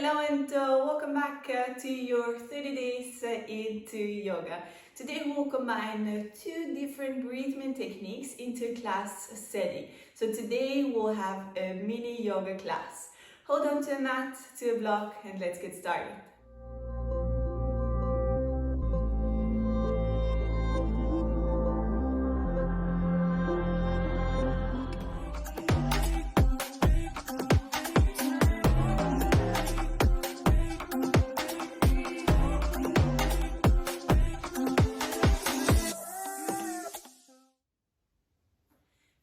Hello and welcome back to your 30 days into yoga. Today we'll combine two different breathing techniques into class setting. So today we'll have a mini yoga class. Hold on to a mat, to a block, and let's get started.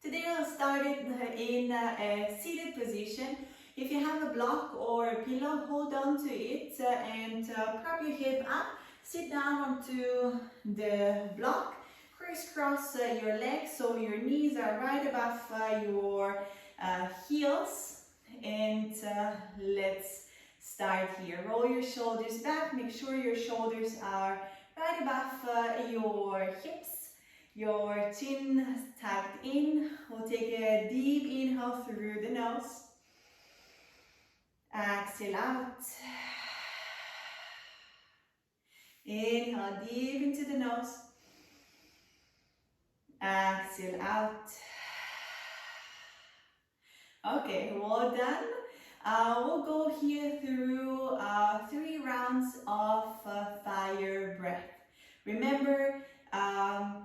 Today I'll start it in a seated position. If you have a block or a pillow, hold on to it and prop your hip up. Sit down onto the block. Crisscross your legs so your knees are right above your heels. And let's start here. Roll your shoulders back. Make sure your shoulders are right above your hips. Your chin tucked in. We'll take a deep inhale through the nose. Exhale out. Inhale deep into the nose. Exhale out. Okay, well done. We'll go here through 3 rounds of fire breath. Remember,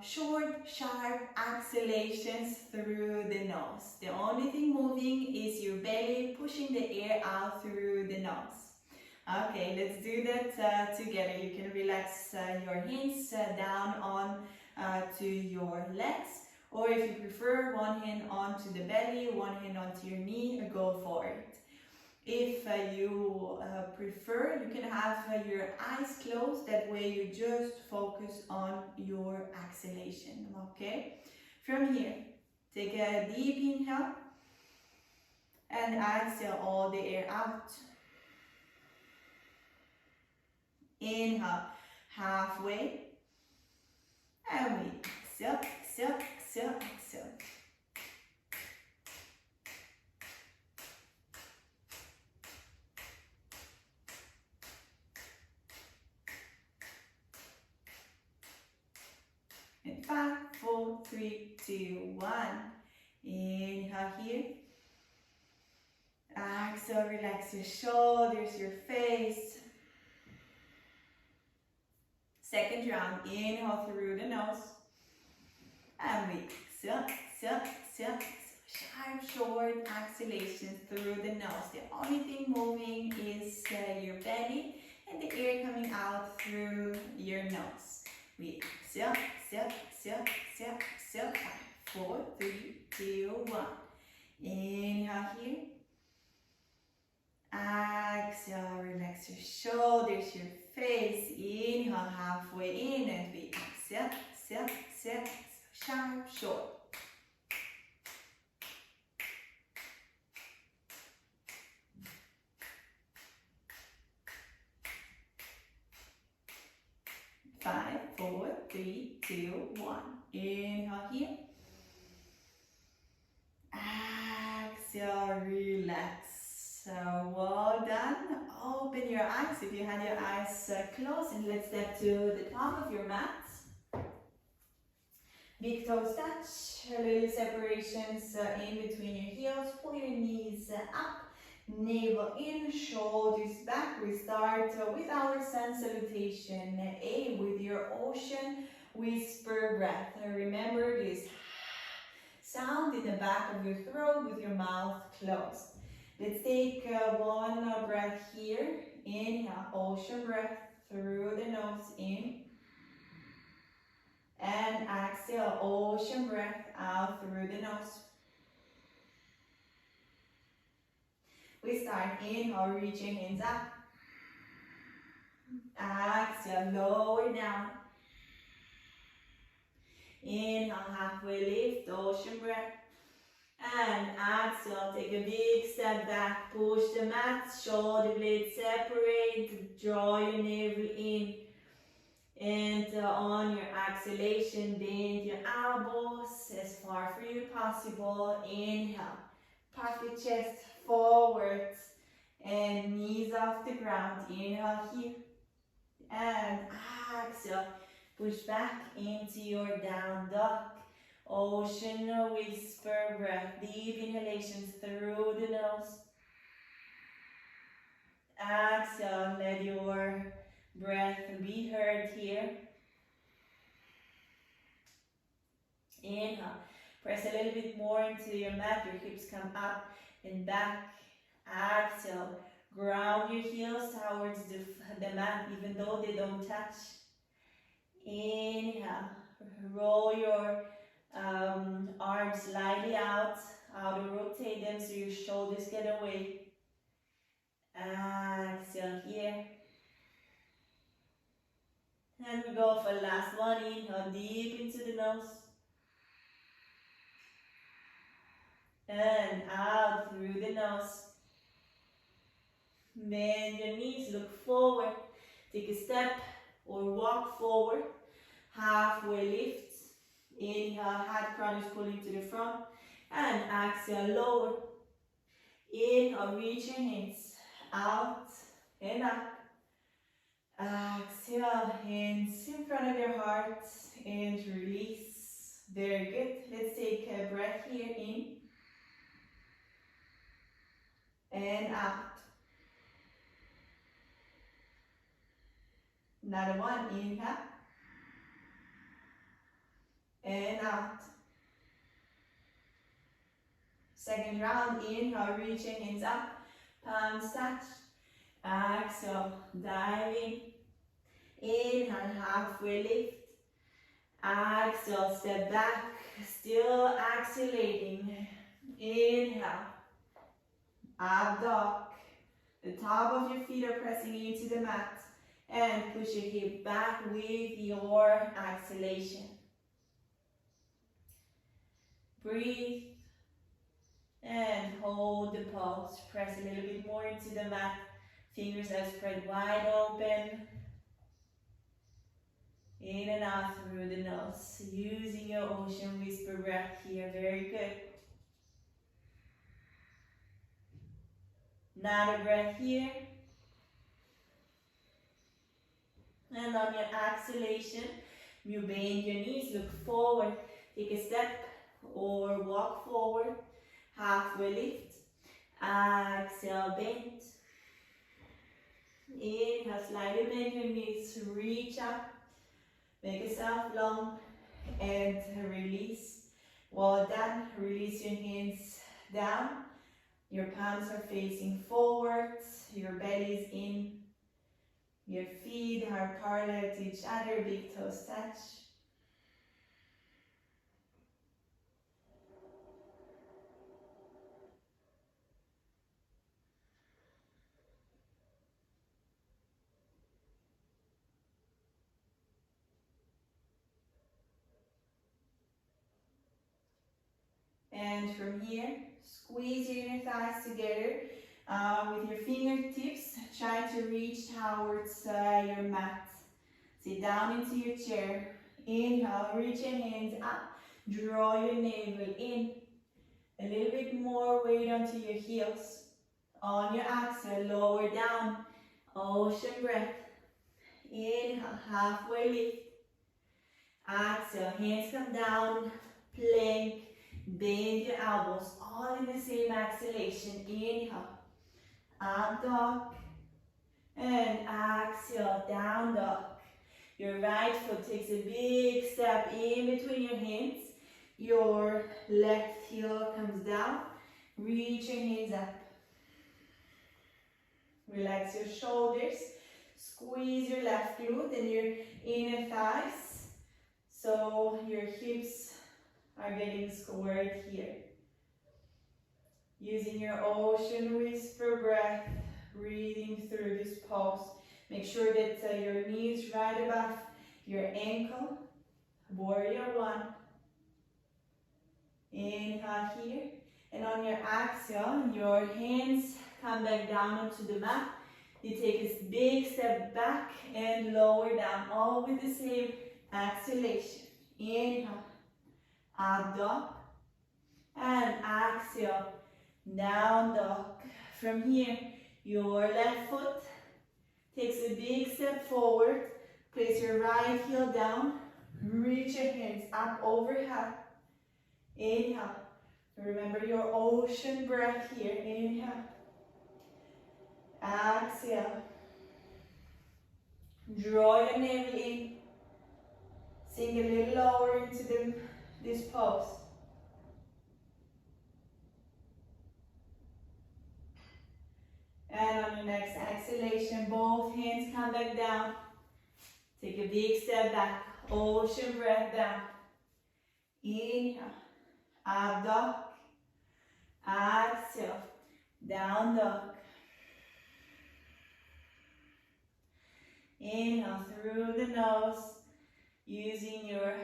short, sharp exhalations through the nose. The only thing moving is your belly pushing the air out through the nose. Okay, let's do that together. You can relax your hands down on to your legs, or if you prefer, one hand onto the belly, one hand onto your knee, go for it. If you prefer, you can have your eyes closed, that way you just focus on your exhalation, okay? From here, take a deep inhale and exhale all the air out. Inhale, halfway, and we exhale, exhale, exhale, exhale. And 5, 4, 3, 2, 1. Inhale here. Exhale, relax your shoulders, your face. Second round, inhale through the nose. And we exhale, exhale, exhale, exhale. Sharp, short exhalation through the nose. The only thing moving is your belly and the air coming out through your nose. We exhale, exhale, exhale, exhale, exhale. 5, 4, 3, 2, 1. Inhale here. Exhale, relax your shoulders, your face. Inhale, halfway in, and we exhale, exhale, exhale, exhale. Sharp, short. Five, 4, 3, 2, 1. Inhale here. Exhale, relax. So well done. Open your eyes if you had your eyes closed, and let's step to the top of your mat. Big toes touch, little separations in between your heels. Pull your knees up, navel in, shoulders back. We start with our sun salutation A with your ocean whisper breath. Remember this sound in the back of your throat with your mouth closed. Let's take one breath here. Inhale, ocean breath through the nose in. And exhale, ocean breath out through the nose. We start inhale, reaching hands up. Exhale, lower down. Inhale, halfway lift, ocean breath. And exhale, take a big step back, push the mat, shoulder blades separate, draw your navel in. And on your exhalation, bend your elbows as far for you possible. Inhale, puff your chest forwards and knees off off the ground. Inhale here. And exhale. Push back into your down dog. Ocean whisper breath. Deep inhalations through the nose. Exhale. Let your breath be heard here. Inhale. Press a little bit more into your mat. Your hips come up and back. Exhale. Ground your heels towards the mat even though they don't touch. Inhale. Roll your arms slightly out. Outer rotate them so your shoulders get away. Exhale here. And we go for last one. Inhale deep into the nose. And out through the nose. Bend your knees, look forward. Take a step or walk forward. Halfway lift. Inhale, head crown is pulling to the front. And exhale, lower. Inhale, reach your hands out and up. Exhale, hands in front of your heart and release. Very good. Let's take a breath here in and out. Another one, inhale and out. Second round, inhale, reaching hands up, palms touch. Exhale, dive in. Inhale, halfway lift. Exhale, step back, still accelerating. Inhale, up dog. The top of your feet are pressing into the mat. And push your hip back with your exhalation. Breathe. And hold the pulse. Press a little bit more into the mat. Fingers are spread wide open. In and out through the nose. Using your ocean whisper breath here. Very good. Another breath here. And on your exhalation, you bend your knees, look forward. Take a step or walk forward. Halfway lift. Exhale, bend. Inhale, slightly bend your knees, reach up. Make yourself long and release. Well done. Release your hands down. Your palms are facing forward. Your belly is in. Your feet are parallel to each other. Big toes touch. And from here, squeeze your inner thighs together with your fingertips. Try to reach towards your mat. Sit down into your chair. Inhale, reach your hands up. Draw your navel in. A little bit more weight onto your heels. On your exhale, lower down. Ocean breath. Inhale, halfway lift. Exhale, hands come down. Plank. Bend your elbows, all in the same exhalation. Inhale, up dog, and exhale, down dog. Your right foot takes a big step in between your hands. Your left heel comes down. Reach your hands up. Relax your shoulders. Squeeze your left glute and your inner thighs. So your hips are getting squared here. Using your ocean whisper breath, breathing through this pulse. Make sure that your knee is right above your ankle. Warrior one. Inhale here. And on your exhale, your hands come back down onto the mat. You take a big step back and lower down, all with the same exhalation. Inhale. Up dog. And exhale. Down dog. From here, Your left foot takes a big step forward. Place your right heel down. Reach your hands up overhead. Inhale. Remember your ocean breath here. Inhale. Exhale. Draw your navel in. Sink a little lower into this pose. And on your next exhalation, both hands come back down. Take a big step back. Ocean breath down. Inhale. Up dog. Exhale. Down dog. Inhale through the nose. Using your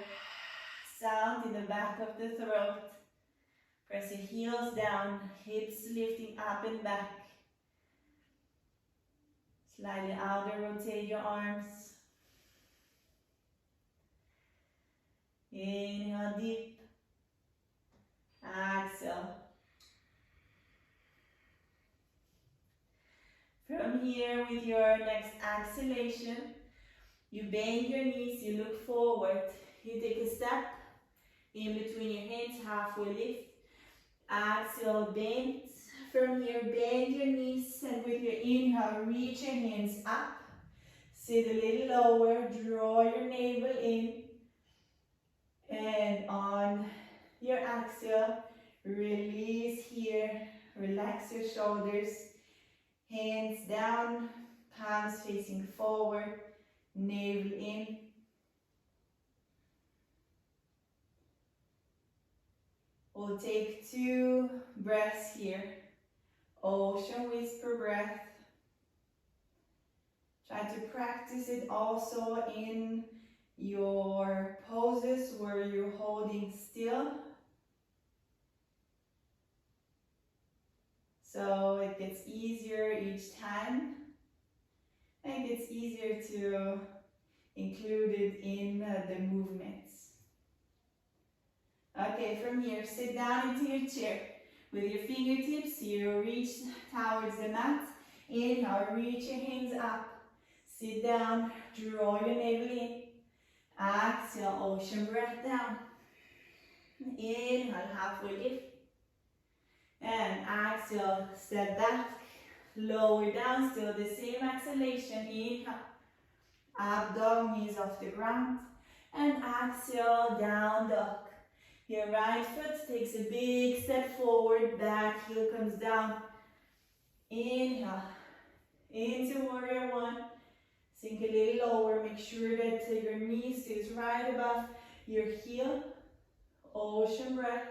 sound in the back of the throat. Press your heels down. Hips lifting up and back. Slightly outer rotate your arms. Inhale deep. Exhale. From here, with your next exhalation, you bend your knees, you look forward. You take a step in between your hands, halfway lift. Exhale, bend. From here, bend your knees, and with your inhale, reach your hands up. Sit a little lower, draw your navel in. And on your exhale, release here. Relax your shoulders. Hands down, palms facing forward, navel in. We'll take 2 breaths here. Ocean whisper breath. Try to practice it also in your poses where you're holding still. So it gets easier each time. And it gets easier to include it in the movements. Okay, from here, sit down into your chair. With your fingertips, you reach towards the mat. Inhale, reach your hands up. Sit down, draw your navel in. Exhale, ocean breath down. Inhale, halfway lift. And exhale, step back. Lower down, still the same exhalation. Inhale, up dog, knees off the ground. And exhale, down dog. Your right foot takes a big step forward, back heel comes down. Inhale, into warrior one. Sink a little lower, make sure that your knee stays right above your heel. Ocean breath.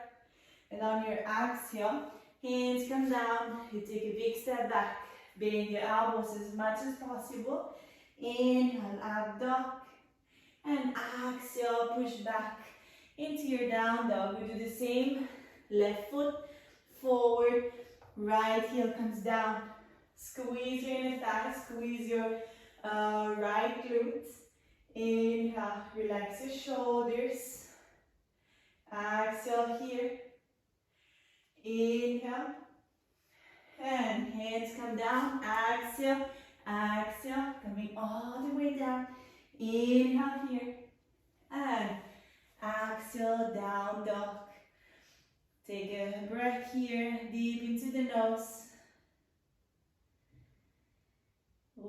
And on your exhale, hands come down, you take a big step back. Bend your elbows as much as possible. Inhale, up dog. And exhale, push back into your down dog. We do the same. Left foot forward, right heel comes down. Squeeze your inner thigh, squeeze your right glutes. Inhale, relax your shoulders. Exhale here. Inhale. And hands come down. Exhale, exhale, coming all the way down. Inhale here. And exhale, down dog. Take a breath here, deep into the nose.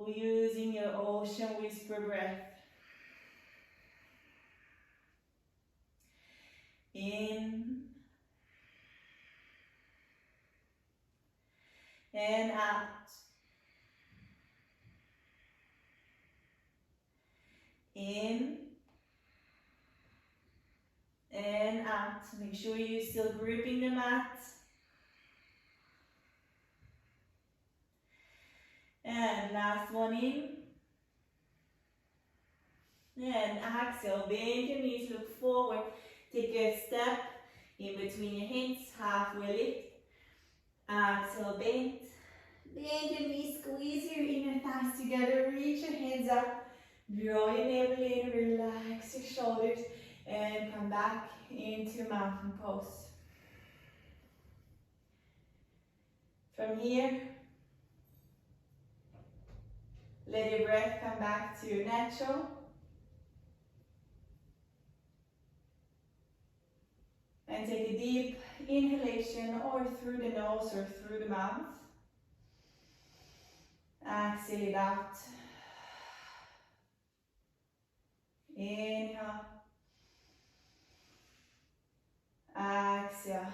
Using your ocean whisper breath. In and out. In and out. Make sure you're still gripping the mat. And last one in. And exhale, bend your knees, look forward. Take a step in between your hands, halfway lift. Exhale, bend. Bend your knees, squeeze your inner thighs together, reach your hands up. Draw your navel in, relax your shoulders, and come back into mountain pose. From here, Let your breath come back to natural. And take a deep inhalation or through the nose or through the mouth. Exhale it out. Inhale. Exhale.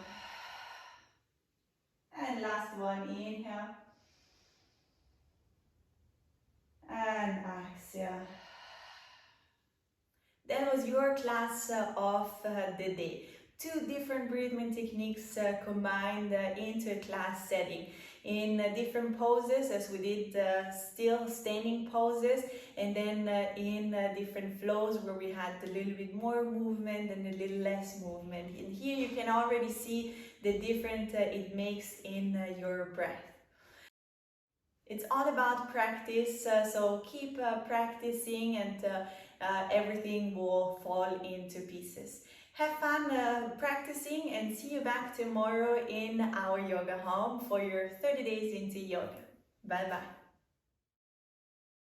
And last one, inhale. And exhale. That was your class of the day. Two different breathing techniques combined into a class setting in different poses, as we did still standing poses, and then in different flows where we had a little bit more movement and a little less movement. And here you can already see the difference it makes in your breath. It's all about practice, so keep practicing and everything will fall into pieces. Have fun practicing and see you back tomorrow in our yoga home for your 30 days into yoga. Bye bye.